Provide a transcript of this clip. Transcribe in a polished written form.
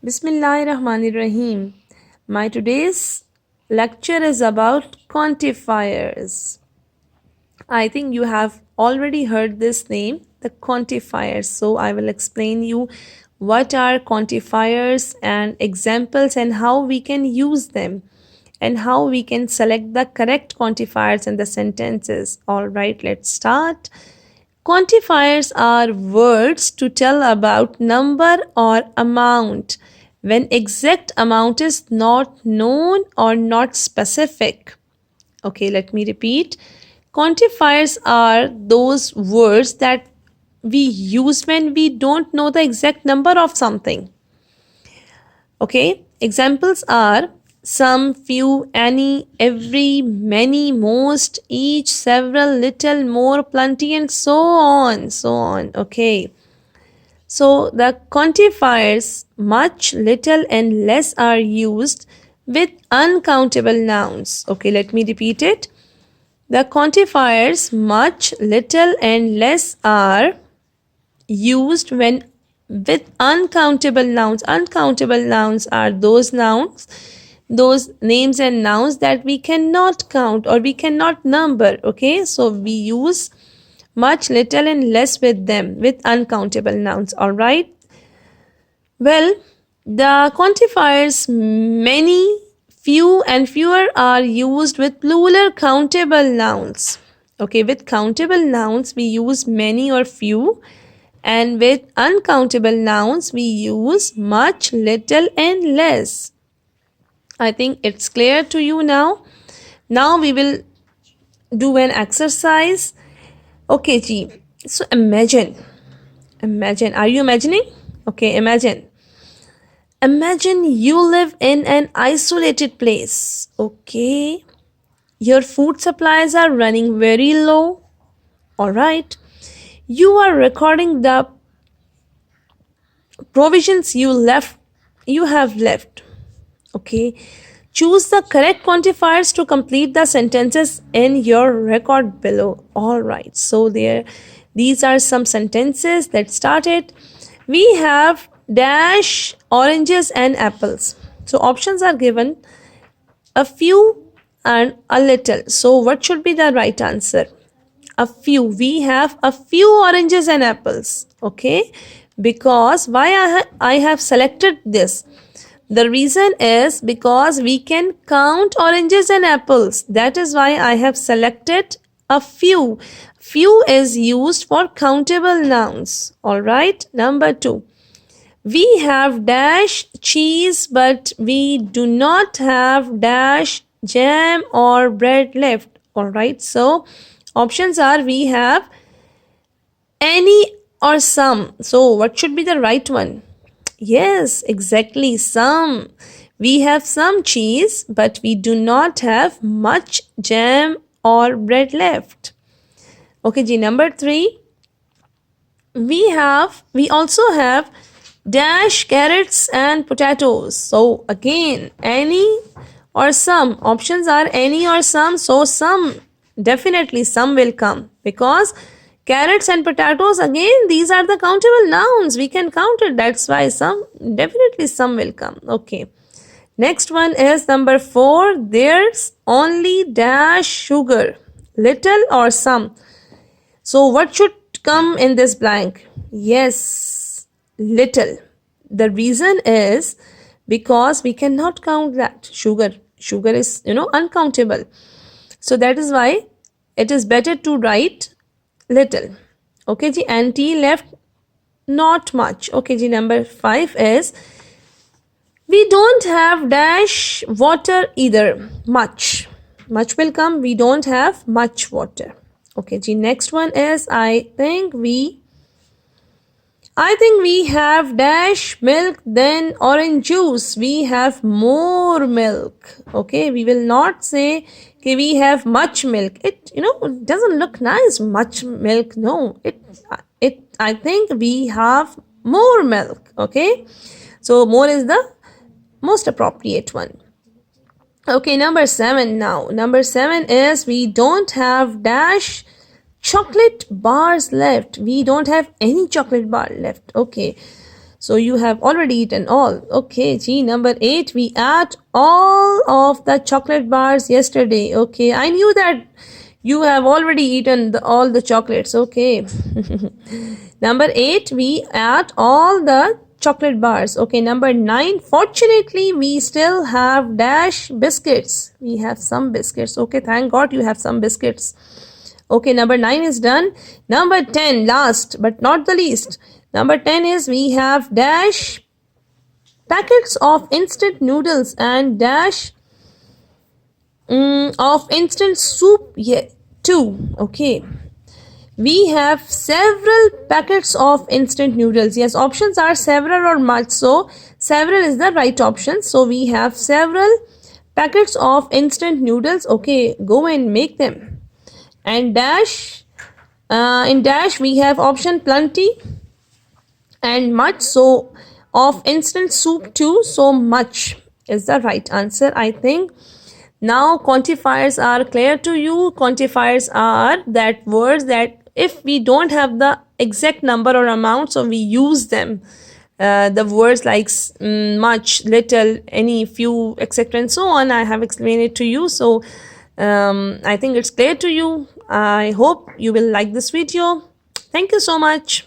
Bismillahirrahmanirrahim. My today's lecture is about quantifiers. I think you have already heard this name, the quantifiers. So I will explain you what are quantifiers and examples and how we can use them and how we can select the correct quantifiers in the sentences. All right, let's start. Quantifiers are words to tell about number or amount when exact amount is not known or not specific. Okay, let me repeat. Quantifiers are those words that we use when we don't know the exact number of something. Okay, examples are some, few, any, every, many, most, each, several, little, more, plenty, and so on. Okay. So the quantifiers much, little, and less are used with uncountable nouns. Okay, let me repeat it. The quantifiers much, little, and less are used when with uncountable nouns. Uncountable nouns are those nouns, those names and nouns that we cannot count or we cannot number. Okay, so we use much, little, and less with them, with uncountable nouns. All right. Well, the quantifiers many, few, and fewer are used with plural countable nouns. Okay, with countable nouns we use many or few, and with uncountable nouns we use much, little, and less. I think it's clear to you now. Now we will do an exercise. Okay, G. So imagine. Are you imagining? Okay, imagine. Imagine you live in an isolated place. Okay. Your food supplies are running very low. All right. You are recording the provisions you have left. Okay. Choose the correct quantifiers to complete the sentences in your record below. All right. So these are some sentences. Let's start it. We have dash oranges and apples. So options are given: a few and a little. So what should be the right answer? A few. We have a few oranges and apples. Okay. Because why I have selected this? The reason is because we can count oranges and apples. That is why I have selected a few. Few is used for countable nouns. All right. Number 2. We have dash cheese, but we do not have dash jam or bread left. All right. So options are we have any or some. So what should be the right one? Yes, exactly, some. We have some cheese, but we do not have much jam or bread left. Okay, G. Number 3. We also have dash carrots and potatoes. So again, any or some. Options are any or some. So some, definitely some will come, because carrots and potatoes, again, these are the countable nouns. We can count it. That's why definitely some will come. Okay. Next one is number 4. There's only dash sugar, little or some. So what should come in this blank? Yes, little. The reason is because we cannot count that sugar. Sugar is, uncountable. So that is why it is better to write little. Okay, ji. And tea left not much. Okay, ji. Number 5 is we don't have dash water either. Much will come. We don't have much water. Okay, ji. Next one is I think we have dash milk than orange juice. We have more milk. Okay, we will not say okay, we have much milk. It doesn't look nice. Much milk. No, I think we have more milk. Okay, so more is the most appropriate one. Okay, number 7 now. Number 7 is we don't have dash chocolate bars left. We don't have any chocolate bar left. Okay, So you have already eaten all. Okay, G. Number 8, we ate all of the chocolate bars yesterday. Okay, I knew that you have already eaten all the chocolates. Okay. Number 8, we ate all the chocolate bars. Okay, number 9, fortunately, we still have dash biscuits. We have some biscuits. Okay, thank God you have some biscuits. Okay, number 9 is done. Number 10, last but not the least. Number 10 is we have dash packets of instant noodles and dash of instant soup. Yeah, 2. Okay. We have several packets of instant noodles. Yes, options are several or much. So, several is the right option. So, we have several packets of instant noodles. Okay, go and make them. And dash, in dash, we have option plenty and much. So, of instant soup too. So, much is the right answer, I think. Now, quantifiers are clear to you. Quantifiers are that words that if we don't have the exact number or amount, so we use them. The words like much, little, any, few, etc. and so on. I have explained it to you. So, I think it's clear to you. I hope you will like this video. Thank you so much.